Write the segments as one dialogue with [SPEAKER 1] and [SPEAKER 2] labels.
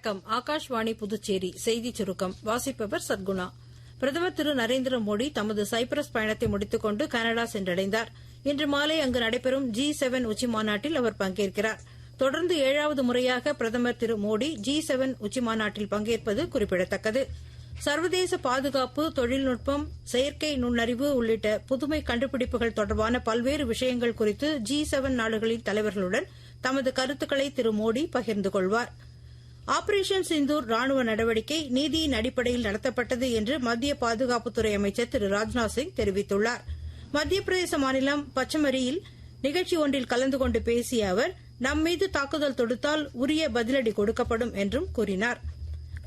[SPEAKER 1] வணக்கம். ஆகாஷ்வாணி புதுச்சேரி செய்திச் சுருக்கம் வாசிப்பவர் சத்குணா. பிரதமர் திரு நரேந்திர மோடி தமது சைப்ரஸ் பயணத்தை முடித்துக் கொண்டு கனடா சென்றடைந்தார். இன்று மாலை அங்கு நடைபெறும் G7 உச்சிமாநாட்டில் அவர் பங்கேற்கிறார். தொடர்ந்து 7வது முறையாக பிரதமர் திரு மோடி G7 உச்சிமாநாட்டில் பங்கேற்பது குறிப்பிடத்தக்கது. சர்வதேச பாதுகாப்பு, தொழில்நுட்பம், செயற்கை நுண்ணறிவு உள்ளிட்ட புதுமை கண்டுபிடிப்புகள் தொடர்பான பல்வேறு விஷயங்கள் குறித்து G7 நாடுகளின் தலைவர்களுடன் தமது கருத்துக்களை திரு மோடி பகிர்ந்து கொள்வார். ஆபரேஷன் சிந்தூர் ராணுவ நடவடிக்கை நீதியின் அடிப்படையில் நடத்தப்பட்டது என்று மத்திய பாதுகாப்புத்துறை அமைச்சர் திரு ராஜ்நாத் சிங் தெரிவித்துள்ளார். மத்திய பிரதேச மாநிலம் பச்சமரியில் நிகழ்ச்சி ஒன்றில் கலந்து கொண்டு பேசிய அவர், நம்மீது தாக்குதல் தொடுத்தால் உரிய பதிலடி கொடுக்கப்படும் என்றும் கூறினார்.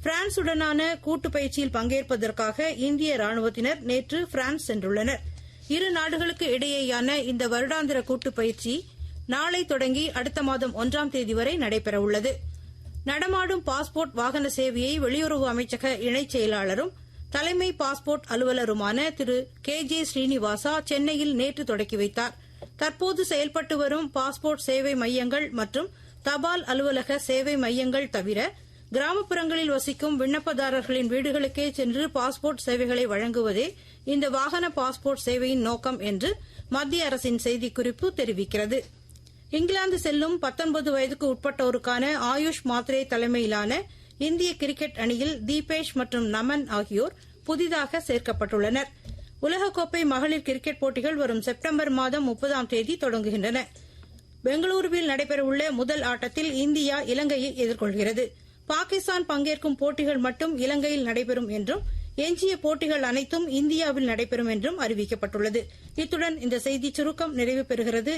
[SPEAKER 1] பிரான்சுடனான கூட்டு பயிற்சியில் பங்கேற்பதற்காக இந்திய ராணுவத்தினர் நேற்று பிரான்ஸ் சென்றுள்ளனர். இரு நாடுகளுக்கு இடையேயான இந்த வருடாந்திர கூட்டு பயிற்சி நாளை தொடங்கி அடுத்த மாதம் 1ஆம் தேதி வரை நடைபெறவுள்ளது. நடமாடும் பாஸ்போர்ட் வாகன சேவையை வெளியுறவு அமைச்சக இணைச் செயலாளரும் தலைமை பாஸ்போர்ட் அலுவலருமான திரு KJ ஸ்ரீனிவாசா சென்னையில் நேற்று தொடக்கி வைத்தார். தற்போது செயல்பட்டு வரும் பாஸ்போர்ட் சேவை மையங்கள் மற்றும் தபால் அலுவலக சேவை மையங்கள் தவிர கிராமப்புறங்களில் வசிக்கும் விண்ணப்பதாரர்களின் வீடுகளுக்கே சென்று பாஸ்போர்ட் சேவைகளை வழங்குவதே இந்த வாகன பாஸ்போர்ட் சேவையின் நோக்கம் என்று மத்திய அரசின் செய்திக்குறிப்பு தெரிவிக்கிறது. இங்கிலாந்து செல்லும் 19 வயதுக்கு உட்பட்டோருக்கான ஆயுஷ் மாத்ரே தலைமையிலான இந்திய கிரிக்கெட் அணியில் தீபேஷ் மற்றும் நமன் ஆகியோர் புதிதாக சேர்க்கப்பட்டுள்ளனர். உலகக்கோப்பை மகளிர் கிரிக்கெட் போட்டிகள் வரும் செப்டம்பர் மாதம் 30ஆம் தேதி தொடங்குகின்றன. பெங்களூருவில் நடைபெறவுள்ள முதல் ஆட்டத்தில் இந்தியா இலங்கையை எதிர்கொள்கிறது. பாகிஸ்தான் பங்கேற்கும் போட்டிகள் மட்டும் இலங்கையில் நடைபெறும் என்றும் எஞ்சிய போட்டிகள் அனைத்தும் இந்தியாவில் நடைபெறும் என்றும் அறிவிக்கப்பட்டுள்ளது. இத்துடன் இந்த செய்திச் சுருக்கம் நிறைவு பெறுகிறது.